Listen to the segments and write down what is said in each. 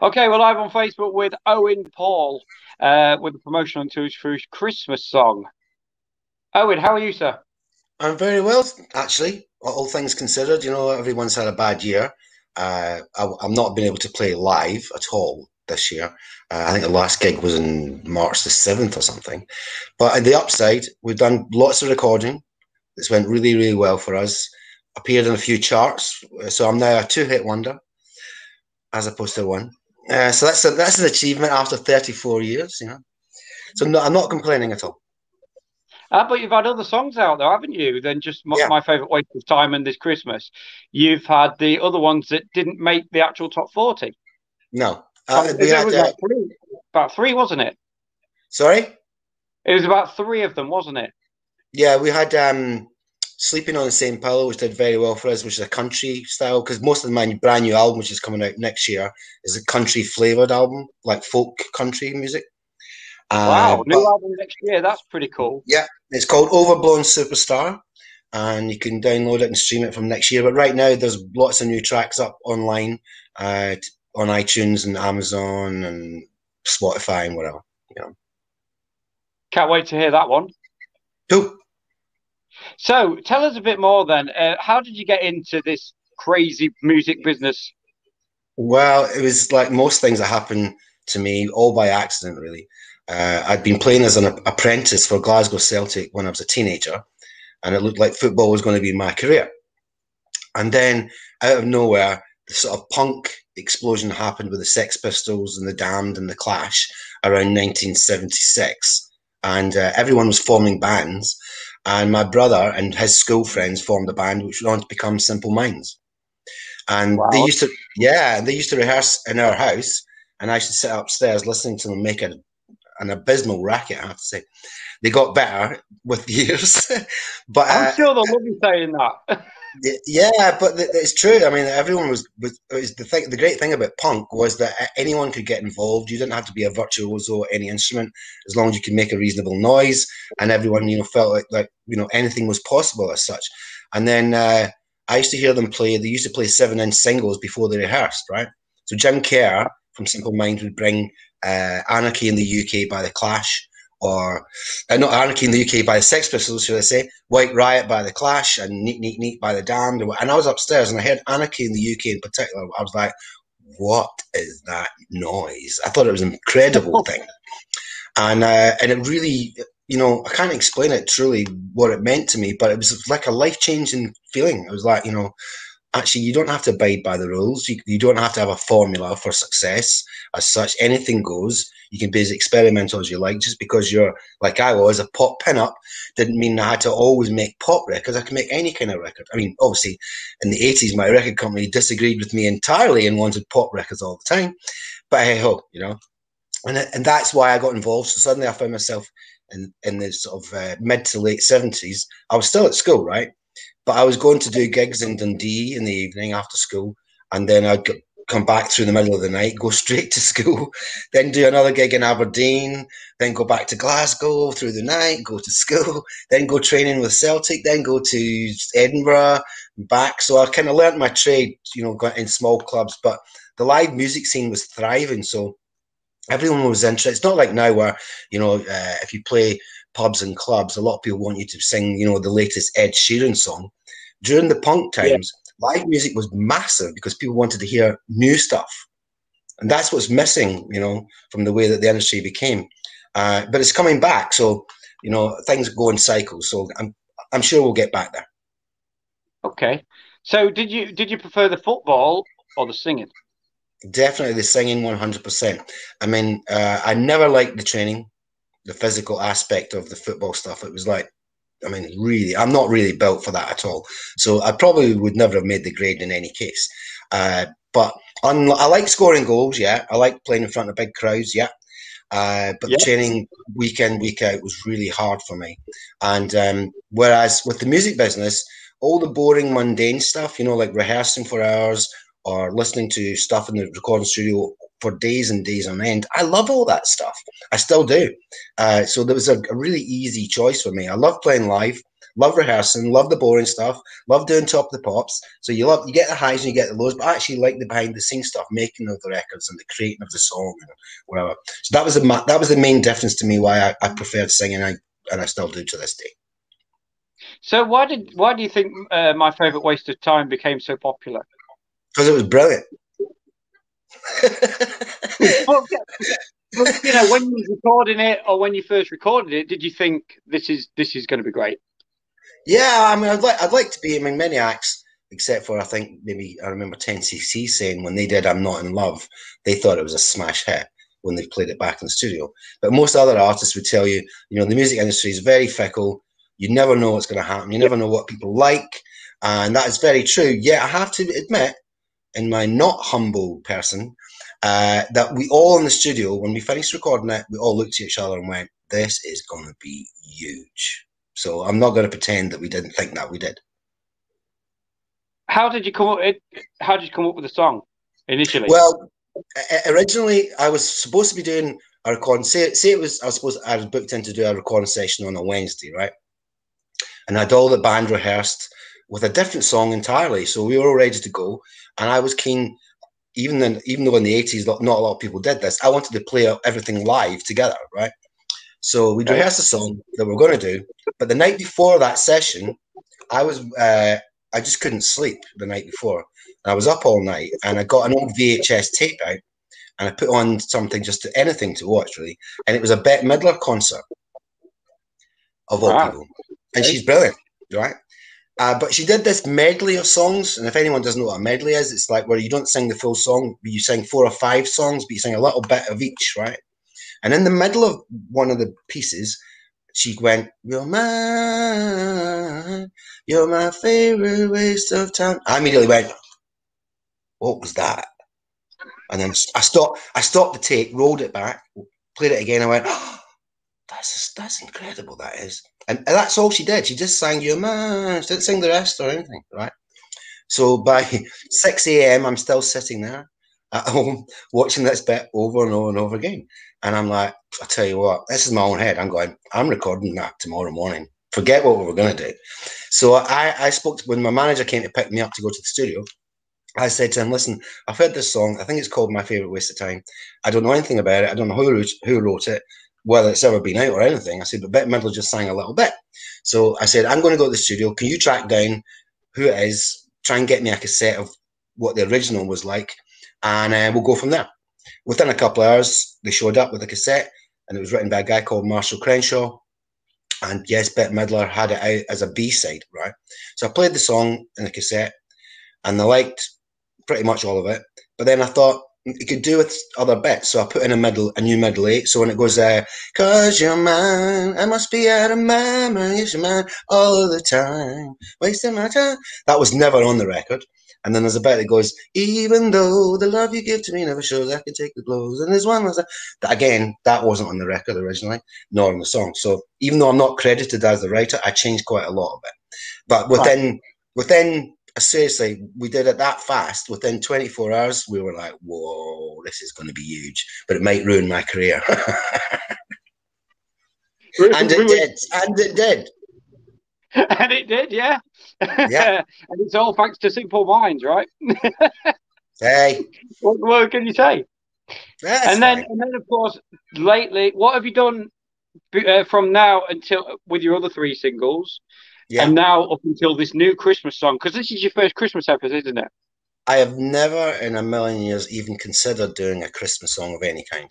Okay, we're live on Facebook with Owen Paul with the promotional tours for his Christmas song. Owen, how are you, sir? I'm very well, actually. All things considered, everyone's had a bad year. I'm not been able to play live at all this year. I think the last gig was in March the 7th or something. But on the upside, we've done lots of recording. It's went really, really well for us. Appeared in a few charts, so I'm now a two-hit wonder as opposed to one. So that's an achievement after 34 years. So no, I'm not complaining at all. But you've had other songs out though, haven't you? Than just Yeah, my favourite waste of time and this Christmas. You've had the other ones that didn't make the actual top 40. no. We There had, was about three, wasn't it? sorry? It was about three of them, wasn't it? Yeah, we had Sleeping on the Same Pillow, which did very well for us, which is a country style, because most of my brand new album, which is coming out next year, is a country flavored album, like folk country music. Wow, But new album next year. That's pretty cool. yeah, it's called Overblown Superstar, and you can download it and stream it from next year. But right now, there's lots of new tracks up online on iTunes and Amazon and Spotify and whatever. You know. Can't wait to hear that one. Cool. So tell us a bit more then. How did you get into this crazy music business? Well, it was like most things that happen to me, all by accident, really. I'd been playing as an apprentice for Glasgow Celtic when I was a teenager, and it looked like football was going to be my career. And then, out of nowhere, the sort of punk explosion happened with the Sex Pistols and the Damned and the Clash around 1976, and everyone was forming bands. And my brother and his school friends formed a band which went on to become Simple Minds. And they Wow. used to, yeah, they used to rehearse in our house, and I used to sit upstairs listening to them make an abysmal racket. I have to say, they got better with years, but I'm sure they'll love you saying that. yeah, but it's true. I mean, everyone was the thing. The great thing about punk was that anyone could get involved. You didn't have to be a virtuoso or any instrument, as long as you could make a reasonable noise, and everyone felt like anything was possible as such. And then I used to hear them play. They used to play 7-inch singles before they rehearsed, right? So Jim Kerr from Simple Minds would bring Anarchy in the UK by The Clash, or not Anarchy in the UK by the Sex Pistols, should I say, White Riot by the Clash, and Neat Neat Neat by the Damned. And I was upstairs and I heard Anarchy in the UK in particular. I was like, what is that noise? I thought it was an incredible thing. And it really, I can't explain it truly what it meant to me, but it was like a life changing feeling. It was like, actually, you don't have to abide by the rules. You don't have to have a formula for success as such. Anything goes. You can be as experimental as you like. Just because you're like I was a pop pin-up didn't mean I had to always make pop records. I can make any kind of record. I mean, obviously, in the 80s, my record company disagreed with me entirely and wanted pop records all the time. But hey ho, and that's why I got involved. So suddenly I found myself in the sort of mid to late 70s. I was still at school, right? But I was going to do gigs in Dundee in the evening after school, and then come back through the middle of the night, go straight to school, then do another gig in Aberdeen, then go back to Glasgow through the night, go to school, then go training with Celtic, then go to Edinburgh, back. So I kind of learnt my trade, got in small clubs, but the live music scene was thriving. So everyone was interested. It's not like now where, if you play pubs and clubs, a lot of people want you to sing, the latest Ed Sheeran song. During the punk Yeah. times, live music was massive because people wanted to hear new stuff. And that's what's missing, from the way that the industry became. But it's coming back. So, things go in cycles. So I'm sure we'll get back there. Okay. So did you prefer the football or the singing? Definitely the singing 100%. I mean, I never liked the training, the physical aspect of the football stuff. It was like, I mean, really, I'm not really built for that at all. So I probably would never have made the grade in any case. But I like scoring goals, yeah. I like playing in front of big crowds, yeah. But the Yeah. training week in, week out was really hard for me. And whereas with the music business, all the boring, mundane stuff, like rehearsing for hours or listening to stuff in the recording studio for days and days on end, I love all that stuff. I still do. So there was a really easy choice for me. I love playing live. love rehearsing, love the boring stuff, love doing Top of the Pops. So you get the highs and you get the lows, but I actually like the behind the scenes stuff, making of the records and the creating of the song and whatever. So that was the main difference to me why I preferred singing, and I still do to this day. So why do you think My Favorite Waste of Time became so popular? Because it was brilliant. But, but when you was recording it or when you first recorded it, did you think this is going to be great? Yeah, I mean, I'd like to be. I mean, many acts, except for I think maybe I remember 10cc saying when they did "I'm Not in Love," they thought it was a smash hit when they played it back in the studio. But most other artists would tell you, the music industry is very fickle. You never know what's going to happen. You Yeah. never know what people like, and that is very true. Yeah, I have to admit, in my not humble person, that we all in the studio, when we finished recording it, we all looked at each other and went, "This is going to be huge." So I'm not going to pretend that we didn't think that we did. How did you come up? How did you come up with the song initially? Well, originally I was supposed to be doing a recording. Say it was I was booked in to do a recording session on a Wednesday, right? And I had all the band rehearsed with a different song entirely. So we were all ready to go, and I was keen. Even though in the 80s not a lot of people did this, I wanted to play everything live together, right? So we'd Okay. rehearse a song that we're going to do, but the night before that session, I was I just couldn't sleep the night before. I was up all night, and I got an old VHS tape out, and I put on something anything to watch really, and it was a Bette Midler concert of all Wow. people, and Okay. she's brilliant, right? But she did this medley of songs, and if anyone doesn't know what a medley is, it's like where you don't sing the full song, but you sing 4 or 5 songs, but you sing a little bit of each, right? And in the middle of one of the pieces, she went, you're my favorite waste of time." I immediately went, "What was that?" And then I stopped the tape, rolled it back, played it again. I went, "Oh, that's incredible, that is." And that's all she did. She just sang "You're mine." She didn't sing the rest or anything, right? So by 6 a.m., I'm still sitting there at home watching this bit over and over and over again. And I'm like, I tell you what, this is my own head. I'm recording that tomorrow morning. Forget what we were going to do. So I spoke when my manager came to pick me up to go to the studio. I said to him, "Listen, I've heard this song. I think it's called My Favorite Waste of Time. I don't know anything about it. I don't know who wrote it, whether it's ever been out or anything." I said, "But Bette Midler just sang a little bit." So I said, "I'm going to go to the studio. Can you track down who it is? Try and get me a cassette of what the original was like, and we'll go from there." Within a couple of hours, they showed up with a cassette, and it was written by a guy called Marshall Crenshaw. And yes, Bette Midler had it out as a B-side, right? So I played the song in the cassette, and they liked pretty much all of it. But then I thought it could do with other bits, so I put in a new middle eight. So when it goes, "Cause you're mine, I must be out of my mind, yes, you're mine all the time, wasting my time." That was never on the record. And then there's a bit that goes, "Even though the love you give to me never shows, I can take the blows." And there's one that again, that wasn't on the record originally, nor on the song. So even though I'm not credited as the writer, I changed quite a lot of it. But Right. within seriously, we did it that fast. Within 24 hours, we were like, "Whoa, this is going to be huge," but it might ruin my career. And it did. And it did. And it did, yeah. Yeah. And it's all thanks to Simple Minds, right? Hey, What can you say? that's fine. Of course, lately, what have you done from now until with your other three singles, and Yeah. now up until this new Christmas song? Because this is your first Christmas episode, isn't it? I have never in a million years even considered doing a Christmas song of any kind.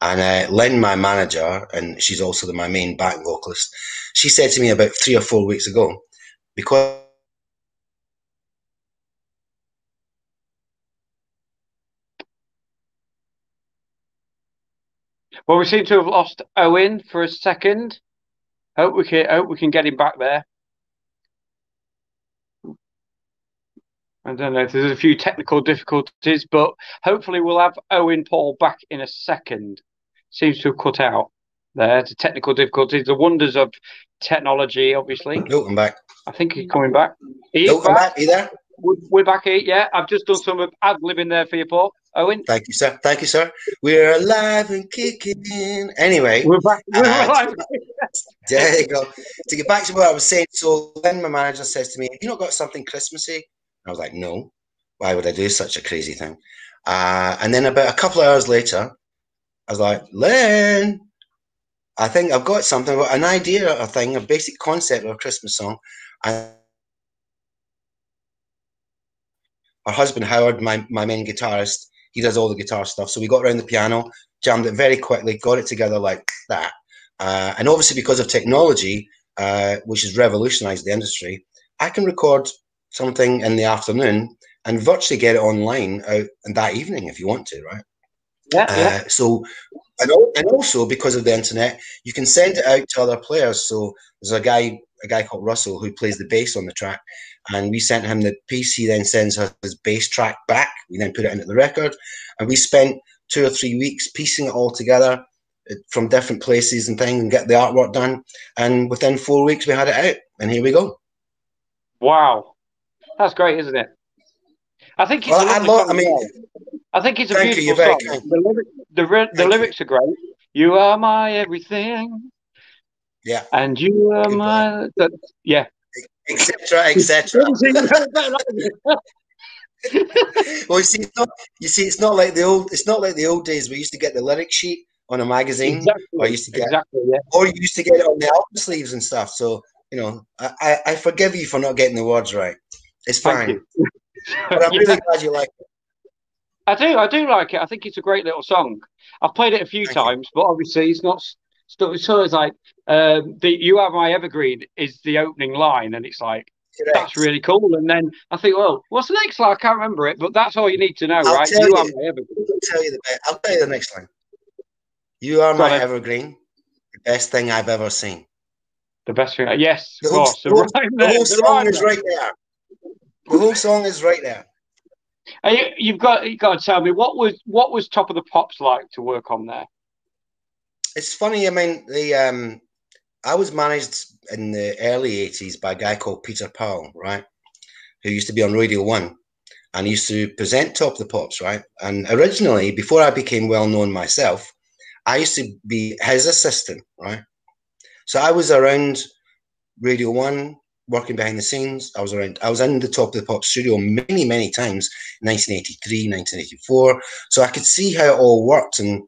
And Lynn, my manager, and she's also my main back vocalist, she said to me about 3 or 4 weeks ago, because Well, we seem to have lost Owen for a second. Hope we can get him back there. I don't know. There's a few technical difficulties, but hopefully we'll have Owen Paul back in a second. Seems to have cut out there. The technical difficulties, the wonders of technology, obviously. oh, I'm back. I think he's coming back. He's Oh, I'm back. back. Are you there? We're back here. Yeah, I've just done some ad-libbing there for you, Paul. Owen, Thank you, sir. Thank you, sir. We're alive and kicking. Anyway, we're back. We're uh, live. There you go. To get back to what I was saying, so when my manager says to me, "Have you not got something Christmassy?" I was like, "No. Why would I do such a crazy thing?" And then about a couple of hours later, I was like, "Len, I think I've got something, an idea, a thing, a basic concept of a Christmas song." And her husband Howard, my main guitarist, he does all the guitar stuff. So we got around the piano, jammed it very quickly, got it together like that. And obviously, because of technology, which has revolutionized the industry, I can record something in the afternoon and virtually get it online out that evening if you want to, right? Yeah, yeah. So, and also because of the internet, you can send it out to other players. So there's a guy called Russell who plays the bass on the track, and we sent him the piece. He then sends us his bass track back. We then put it into the record, and we spent 2 or 3 weeks piecing it all together from different places and things, and get the artwork done. And within 4 weeks, we had it out, and here we go. Wow, that's great, isn't it? I think it's Well, a lovely song I as mean, well. I think it's a thank you. You're beautiful very song. kind. The Thank you. lyrics are great. You are my everything, Yeah, and you are good boy. my yeah. Etc. Etc. Well, you see, it's not like the old. It's not like the old days. We used to get the lyric sheet on a magazine, or Exactly, exactly. Yeah. you used to get it on the album sleeves and stuff. So I forgive you for not getting the words right. It's Thank fine, you. but I'm Yeah, really glad you like it. I do like it. I think it's a great little song. I've played it a few Thank you. times, but obviously it's not. It's sort of like the "You Are My Evergreen" is the opening line, and it's like that's Correct. really cool. And then I think, well, what's the next line? I can't remember it, but that's all you need to know, I'll right? tell You are you. my evergreen. I'll tell you the next line. You are Go on, my then. evergreen, the best thing I've ever seen. The best thing. Yes, of The whole, course. The the whole, rhyme the there. whole The song rhyme is there. right there. The whole song is right there. And you've got to tell me what was Top of the Pops like to work on there. It's funny. I mean, the I was managed in the early '80s by a guy called Peter Powell, right? Who used to be on Radio One and he used to present Top of the Pops, right? And originally, before I became well known myself, I used to be his assistant, right? So I was around Radio One, working behind the scenes. I was in the Top of the Pop studio many, many times, 1983, 1984. So I could see how it all worked and,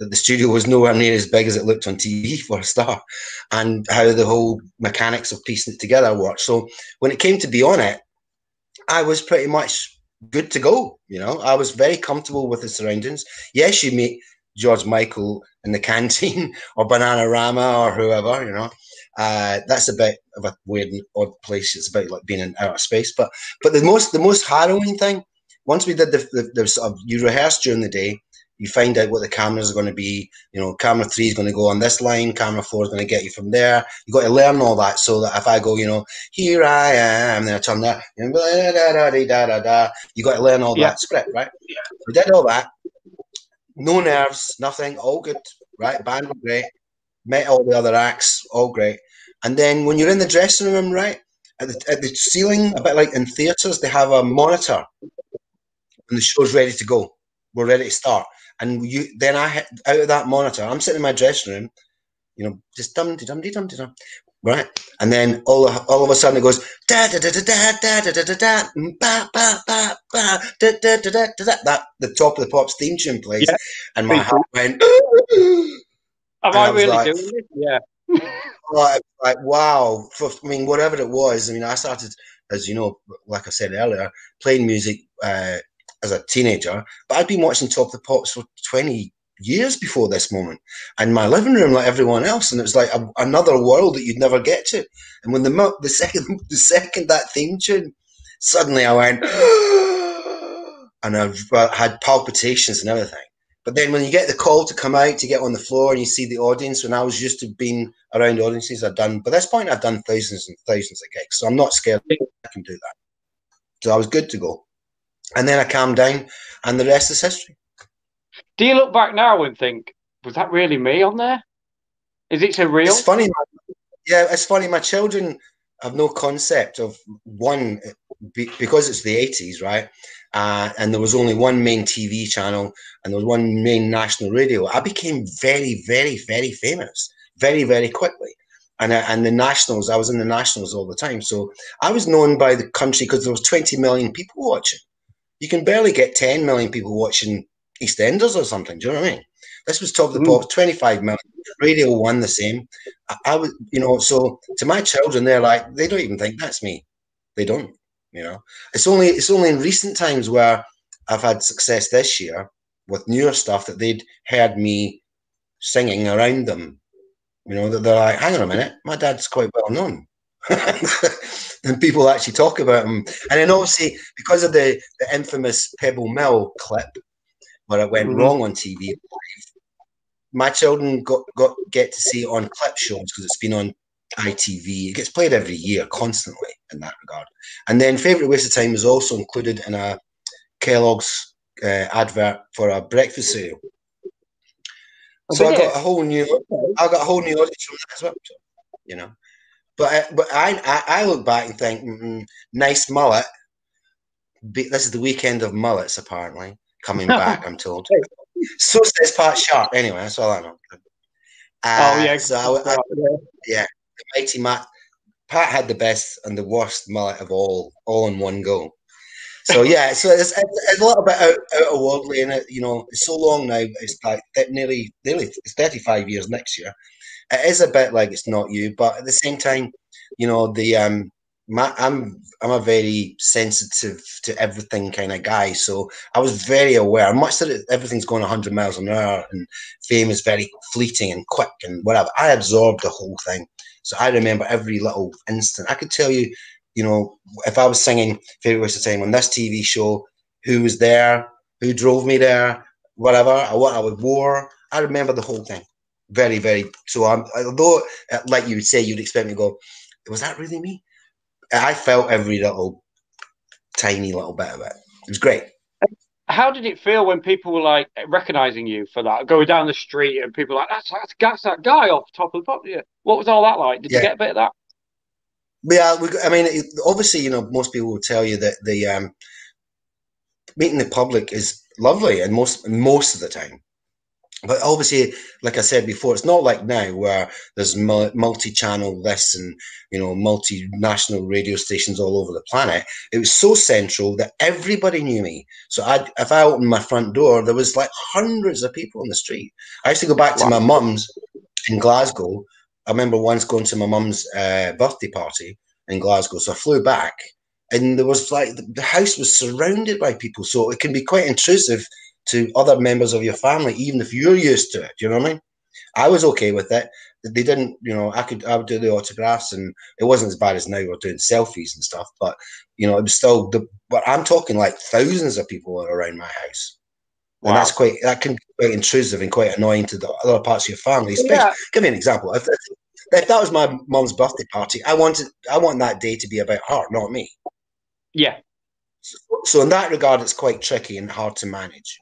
that the studio was nowhere near as big as it looked on TV for a start, and how the whole mechanics of piecing it together worked. So when it came to be on it, I was pretty much good to go. I was very comfortable with the surroundings. Yes, you meet George Michael in the canteen or Bananarama or whoever. That's a bit of a weird and odd place. It's about like being in outer space. But the most harrowing thing, once we did the sort of, you rehearse during the day. You find out what the cameras are going to be. Camera 3 is going to go on this line. Camera 4 is going to get you from there. You got to learn all that so that if I go, here I am, then I turn that, you got to learn all Yeah, that script, right? We did all that. No nerves, nothing, all good, right? Band were great. Met all the other acts, all great. And then when you're in the dressing room, right, at the ceiling, a bit like in theatres, they have a monitor and the show's ready to go. We're ready to start. And then out of that monitor, I'm sitting in my dressing room, just dum de dum de dum de dum, right? And then all of a sudden it goes da da da da da da da da da ba ba ba ba da da da da da. That the Top of the Pops theme tune plays, yeah. and my Me heart too. went, Am and I I was really like, doing this? Yeah. wow. I mean, whatever it was. I mean, I started, as you know, like I said earlier, playing music as a teenager, but I'd been watching Top of the Pops for 20 years before this moment, and my living room like everyone else, and it was like another world that you'd never get to. And when the second that theme tune, suddenly I went, and I had palpitations and everything. But then when you get the call to come out to get on the floor and you see the audience, when I was used to being around audiences, by this point I've done thousands and thousands of gigs, so I'm not scared. I can do that. So I was good to go. And then I calmed down, and the rest is history. Do you look back now and think, was that really me on there? Is it so It's real? funny. Yeah, it's funny. My children have no concept of one because it's the '80s, right? And there was only one main TV channel, and there was one main national radio. I became very, very, very famous very, very quickly. And the Nationals, I was in the Nationals all the time. So I was known by the country because there was 20 million people watching. You can barely get 10 million people watching EastEnders or something. Do you know what I mean? This was Top of the Mm. Pops, 25 million. Radio One the same. I was, so to my children, they're like, they don't even think that's me. They don't, It's only in recent times where I've had success this year with newer stuff that they'd heard me singing around them. That they're like, hang on a minute, my dad's quite well known. And people actually talk about him. And then obviously, because of the infamous Pebble Mill clip where it went Mm-hmm. wrong on TV, my children get to see it on clip shows because it's been on ITV. It gets played every year constantly in that regard. And then Favourite Waste of Time was also included in a Kellogg's advert for a breakfast cereal. Oh, So did I it? got a whole new audience from that as well. So, you know. But I look back and think, nice mullet. This is the weekend of mullets, apparently coming back. I'm told. So says Pat Sharp. Anyway, that's all I know. Oh yeah, Yeah, the mighty Matt. Pat had the best and the worst mullet of all in one go. So yeah, so it's a little bit out of worldly in it. It's so long now. It's like nearly it's 35 years next year. It is a bit like it's not you, but at the same time, the I'm a very sensitive to everything kind of guy. So I was very aware. Much that everything's going 100 miles an hour and fame is very fleeting and quick and whatever. I absorbed the whole thing. So I remember every little instant. I could tell you, if I was singing Favourite Waste of Time on this TV show, who was there, who drove me there, whatever, or what I wore. I remember the whole thing. Very, very. So although, like you would say, you'd expect me to go, was that really me? I felt every tiny little bit of it. It was great. How did it feel when people were like recognizing you for that, going down the street and people were like, that's that guy off Top of the Pop? Yeah. What was all that like? Did you Yeah. get a bit of that? Yeah, I mean, obviously, most people will tell you that the meeting the public is lovely, and most of the time. But obviously, like I said before, it's not like now where there's multi-channel this and multinational radio stations all over the planet. It was so central that everybody knew me. So if I opened my front door, there was like hundreds of people on the street. I used to go back to Wow. my mum's in Glasgow. I remember once going to my mum's birthday party in Glasgow. So I flew back, and there was like the house was surrounded by people. So it can be quite intrusive to other members of your family, even if you're used to it. Do you know what I mean? I was okay with it. They didn't, I would do the autographs, and it wasn't as bad as now we're doing selfies and stuff. But it was still but I'm talking like thousands of people around my house, and Wow. that can be quite intrusive and quite annoying to the other parts of your family. Especially, Yeah. give me an example. If that was my mum's birthday party, I want that day to be about her, not me. Yeah. So in that regard, it's quite tricky and hard to manage,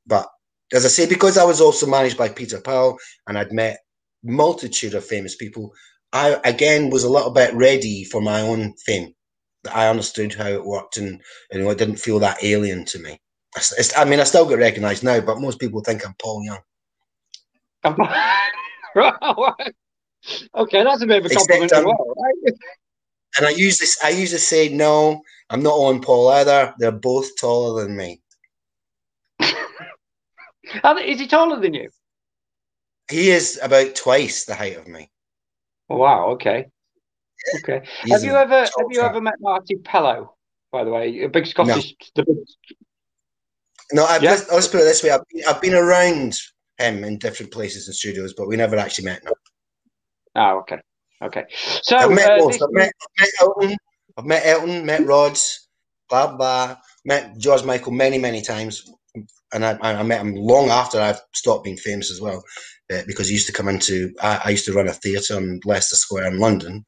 But as I say, because I was also managed by Peter Powell and I'd met multitude of famous people, I again was a little bit ready for my own fame. That I understood how it worked, and it didn't feel that alien to me. I mean, I still get recognised now, but most people think I'm Paul Young. Right. Okay, that's a bit of a Except compliment as well, right? and I usually say no, I'm not Owen Paul either. They're both taller than me. Is he taller than you? He is about twice the height of me. Oh, wow. Okay. Okay. He's a Have tall you chap. ever met Marty Pellow, by the way? A big No, Scottish. The big, no. yeah. Let's put it this way: I've been around him in different places and studios, but we never actually met. No, Oh, okay. Okay. I've So met most. this. Met Elton. I've met Elton. Met Rods. Blah blah. Met George Michael many times, and I met him long after I've stopped being famous as well, because he used to come into. I used to run a theatre in Leicester Square in London,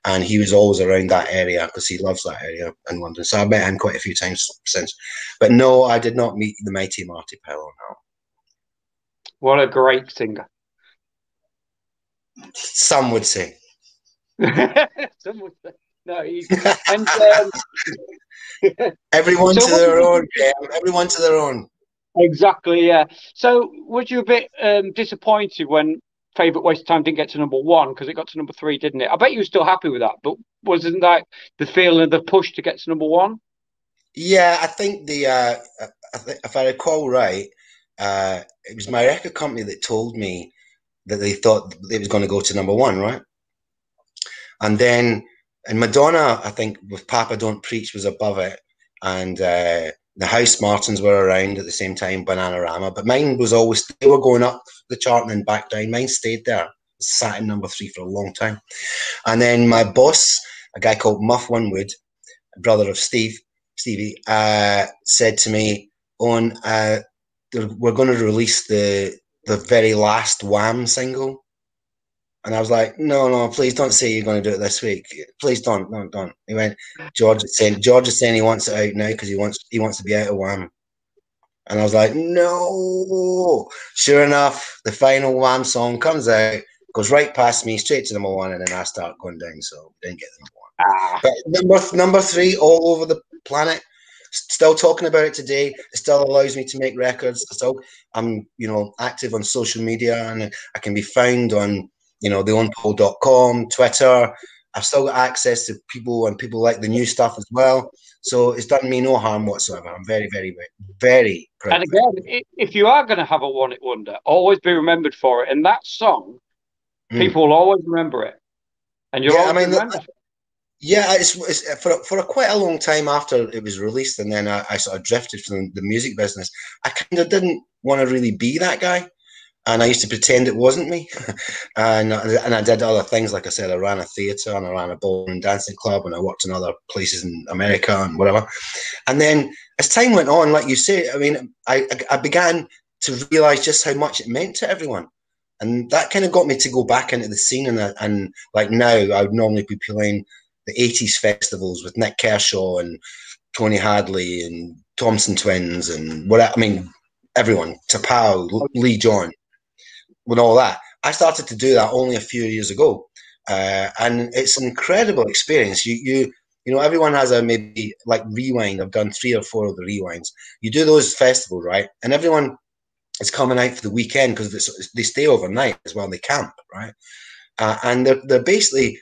and he was always around that area because he loves that area in London. So I met him quite a few times since. But no, I did not meet the mighty Marty Pellow. No. What a great singer. Some would say. Someone said- No, and Everyone so to their own, Graham. Everyone to their own. exactly, yeah. So was you a bit disappointed when Favourite Waste of Time didn't get to number one because it got to number three, didn't it? I bet you were still happy with that, but wasn't that the feeling of the push to get to number one? Yeah, I think if I recall right, it was my record company that told me that they thought it was going to go to number one, right? And then, and Madonna, I think with Papa Don't Preach was above it, and the House Martins were around at the same time, Bananarama. But mine was always, they were going up the chart and then back down. Mine stayed there, sat in number three for a long time. And then my boss, a guy called Muff Winwood, brother of Stevie, said to me, Owen, we're going to release the very last Wham single. And I was like, no, please don't say you're going to do it this week. Please don't, don't. He went, George is saying he wants it out now because he wants to be out of Wham. And I was like, no. Sure enough, the final Wham song comes out, goes right past me, straight to number one, and then I start going down. So didn't get the number one. Ah, But number three, all over the planet. Still talking about it today. It still allows me to make records. I'm active on social media, and I can be found on theownpole.com, Twitter. I've still got access to people, and people like the new stuff as well. So it's done me no harm whatsoever. I'm very, very, very, very proud. and again, if you are going to have a one-hit wonder, always be remembered for it. And that song, people will always remember it, and you'll always remember it. Yeah, it's for quite a long time after it was released, and then I sort of drifted from the music business. I kind of didn't want to really be that guy, and I used to pretend it wasn't me. and I did other things, like I said, I ran a theatre and I ran a ballroom and dancing club, and I worked in other places in America and whatever. And then as time went on, like you say, I mean, I began to realise just how much it meant to everyone. And that kind of got me to go back into the scene, and like now I would normally be playing the 80s festivals with Nick Kershaw and Tony Hadley and Thompson Twins and everyone, Tapao, Lee John, with all that. I started to do that only a few years ago, and it's an incredible experience. Everyone has a maybe like rewind. I've done 3 or 4 of the rewinds. You do those festivals, right? And everyone is coming out for the weekend because they stay overnight as well. They camp, right? And they're basically,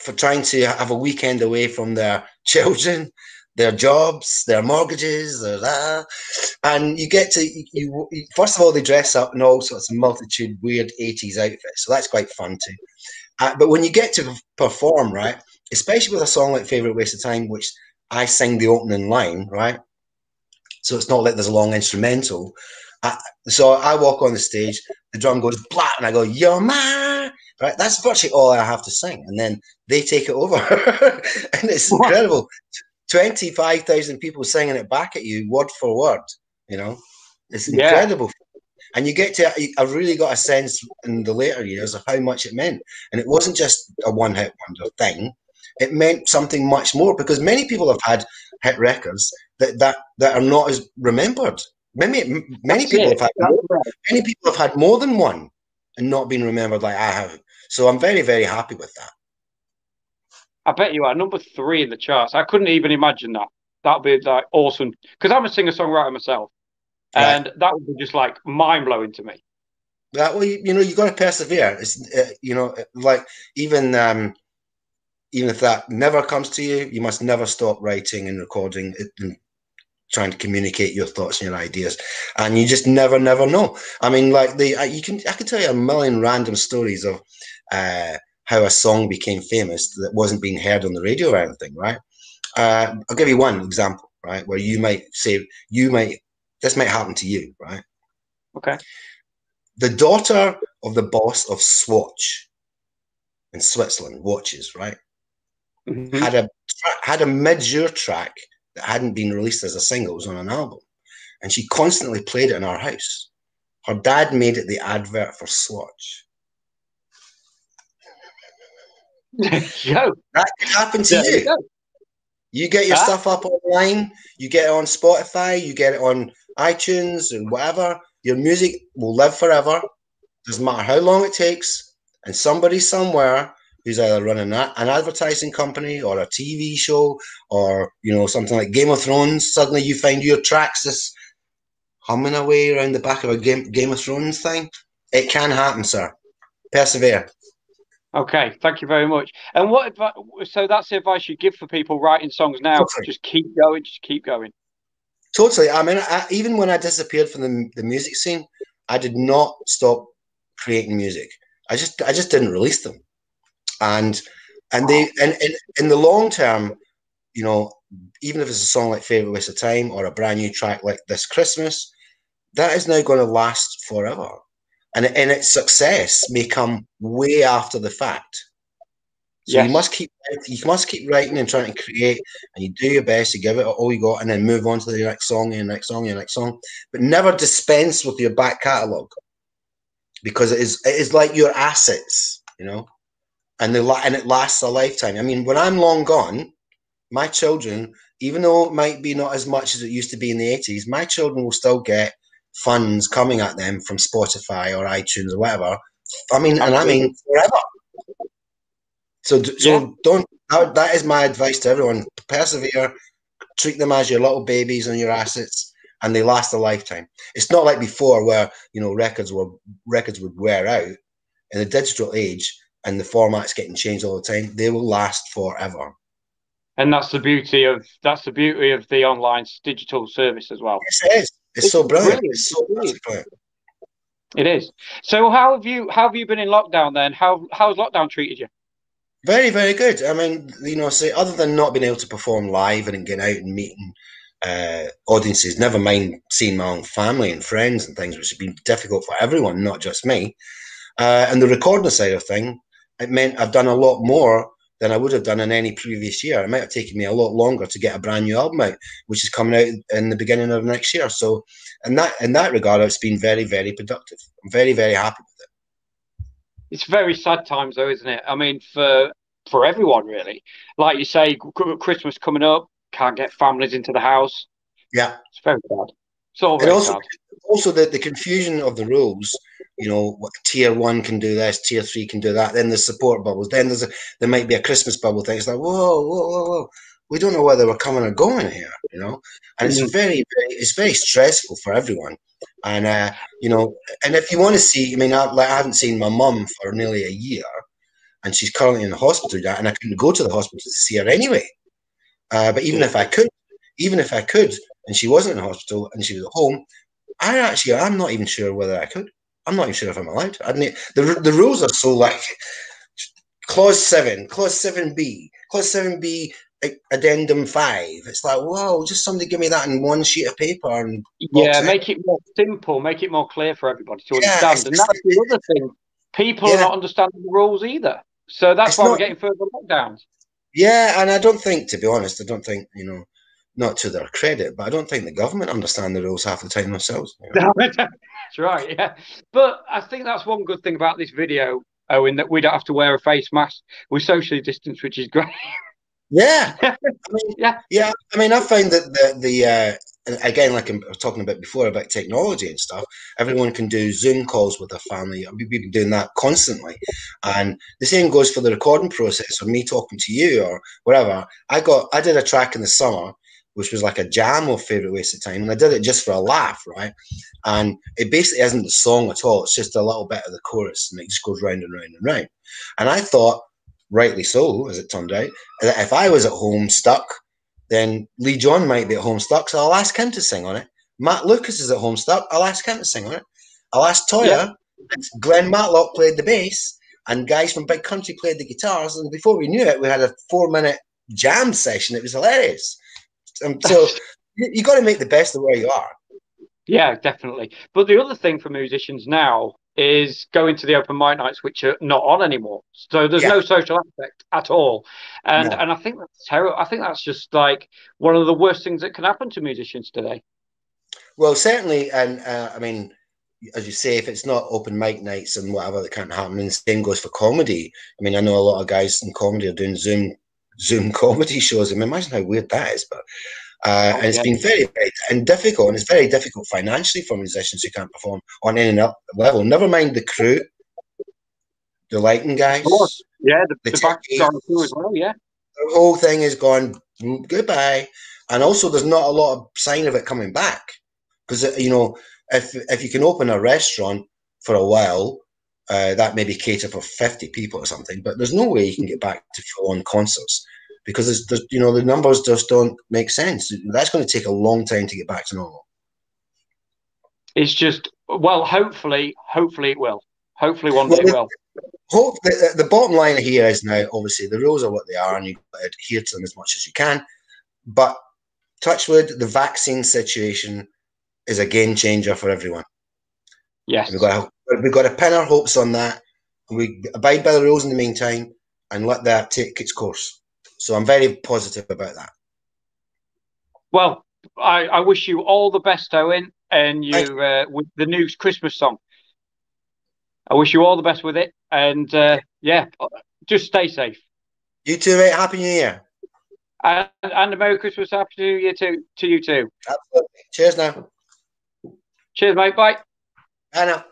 for trying to have a weekend away from their children, their jobs, their mortgages, and you get to first of all, they dress up in all sorts of multitude weird 80s outfits, so that's quite fun too. But when you get to perform, right, especially with a song like Favorite Waste of Time, which I sing the opening line, right, so it's not like there's a long instrumental. So I walk on the stage, the drum goes blah, and I go, "You're mine." Right, that's virtually all I have to sing, and then they take it over, and it's incredible. 25,000 people singing it back at you, word for word. It's incredible, and you get to. I really got a sense in the later years of how much it meant, and it wasn't just a one-hit wonder thing. It meant something much more, because many people have had hit records that are not as remembered. Many people have had more than one and not been remembered like I have. So I'm very, very happy with that. I bet you are number 3 in the charts. I couldn't even imagine that. That'd be like awesome, because I'm a singer-songwriter myself, and Right. that would be just like mind-blowing to me. Well, you got to persevere. It's like even if that never comes to you, you must never stop writing and recording it and trying to communicate your thoughts and your ideas. And you just never know. I mean, like I can tell you a million random stories of how a song became famous that wasn't being heard on the radio or anything, right? I'll give you one example, right, where you might say, this might happen to you, right? Okay. The daughter of the boss of Swatch in Switzerland, watches, right, Mm-hmm. had a mid-year track that hadn't been released as a single. It was on an album, and she constantly played it in our house. Her dad made it the advert for Swatch. Yo, That could happen to there you you. go. You get your Huh? stuff up online, you get it on Spotify, you get it on iTunes and whatever. Your music will live forever. Doesn't matter how long it takes. And somebody somewhere who's either running an advertising company or a TV show or something like Game of Thrones, suddenly you find your tracks just humming away around the back of a Game of Thrones thing. It can happen, sir. Persevere. Okay, thank you very much. And what advice? So that's the advice you give for people writing songs now. Totally. Just keep going. Just keep going. Totally. I mean, even when I disappeared from the music scene, I did not stop creating music. I just didn't release them. And and in the long term, you know, even if it's a song like Favorite Waste of Time or a brand new track like This Christmas, that is now going to last forever. And its success may come way after the fact. So Yes. you must keep writing and trying to create, and you do your best to give it all you got, and then move on to the next song, and the next song, and the next song. But never dispense with your back catalogue, because it is like your assets, you know, and it lasts a lifetime. I mean, when I'm long gone, my children, even though it might be not as much as it used to be in the 80s, my children will still get funds coming at them from Spotify or iTunes or whatever. I Absolutely. mean forever. Yeah. So don't. That is my advice to everyone. Persevere. Treat them as your little babies and your assets, and they last a lifetime. It's not like before, where records would wear out. In the digital age, and the format's getting changed all the time, they will last forever. And that's the beauty of the online digital service as well. Yes, it is. It's It's so brilliant. brilliant. It's It's so brilliant. brilliant. It is. So how have you been in lockdown then? How's lockdown treated you? Very, very good. I mean, say other than not being able to perform live and getting out and meeting audiences, never mind seeing my own family and friends and things, which has been difficult for everyone, not just me. And the recording side of thing, it meant I've done a lot more than I would have done in any previous year. It might have taken me a lot longer to get a brand new album out, which is coming out in the beginning of next year. So, in that regard, it's been very, very productive. I'm very, very happy with it. It's very sad times though, isn't it? I mean, for everyone really. Like you say, Christmas coming up, can't get families into the house. Yeah. It's very sad. It's all And very sad. also the confusion of the rules. Tier one can do this, tier three can do that. Then there's support bubbles. Then there might be a Christmas bubble thing. It's like whoa, whoa, whoa, whoa. We don't know whether we're coming or going here. And it's Mhm. it's very stressful for everyone. And and if you want to see, I mean, I haven't seen my mum for nearly a year, and she's currently in the hospital now, and I couldn't go to the hospital to see her anyway. But even if I could, and she wasn't in the hospital and she was at home, I'm not even sure whether I could. I'm not even sure if I'm allowed. The rules are so like clause 7B, clause 7B, addendum 5. It's like, whoa, just somebody give me that in one sheet of paper and box Yeah, it. make it more simple, make it more clear for everybody to Yeah, understand. And it's that's like, the other thing. People are yeah, not understanding the rules either. So that's it's why we're not, getting further lockdowns. yeah, and I don't think, to be honest, I don't think, not to their credit, but I don't think the government understand the rules half the time themselves. That's right, yeah. But I think that's one good thing about this video, Owen, that we don't have to wear a face mask. We're socially distanced, which is great. Yeah, I mean, Yeah. yeah, I mean, I find that again, like I was talking about before about technology and stuff, everyone can do Zoom calls with their family. We've been doing that constantly, and the same goes for the recording process, or me talking to you, or whatever. I did a track in the summer, which was like a jam of Favorite Waste of Time, and I did it just for a laugh, right? And it basically isn't the song at all; it's just a little bit of the chorus, and it just goes round and round and round. And I thought, rightly so, as it turned out, that if I was at home stuck, then Lee John might be at home stuck, so I'll ask him to sing on it. Matt Lucas is at home stuck, I'll ask him to sing on it. I'll ask Yeah. Toya, Glenn Matlock played the bass, and guys from Big Country played the guitars, and before we knew it, we had a 4 minute jam session. It was hilarious. So you got to make the best of where you are. Yeah, definitely. But the other thing for musicians now is going to the open mic nights, which are not on anymore. So there's Yeah, no social aspect at all. no. And I think that's terrible. I think that's just like one of the worst things that can happen to musicians today. Well, certainly, and I mean, as you say, if it's not open mic nights and whatever that can't happen, and the same goes for comedy. I mean, I know a lot of guys in comedy are doing Zoom comedy shows. I mean, imagine how weird that is. But Oh and it's yeah. been very, very and difficult, and it's very difficult financially for musicians who can't perform on any level. Never mind the crew, the lighting Of course. guys, Yeah, the the background crew as techies. well, yeah. The whole thing is gone goodbye, and also there's not a lot of sign of it coming back because if you can open a restaurant for a while. That maybe cater for 50 people or something, but there's no way you can get back to full-on concerts because the numbers just don't make sense. That's going to take a long time to get back to normal. It's just, well, hopefully it will. Hopefully one Well, day it will. hope the bottom line here is now obviously the rules are what they are, and you got to adhere to them as much as you can. But touchwood, the vaccine situation is a game changer for everyone. Yes. We've got to pin our hopes on that. We abide by the rules in the meantime and let that take its course. So I'm very positive about that. Well, I wish you all the best, Owen, and Thanks. you with the new Christmas song. I wish you all the best with it, and yeah, just stay safe. You too, mate. Happy New Year. And a Merry Christmas, Happy New Year to you too. Absolutely. Cheers now. Cheers, mate. Bye. Bye now.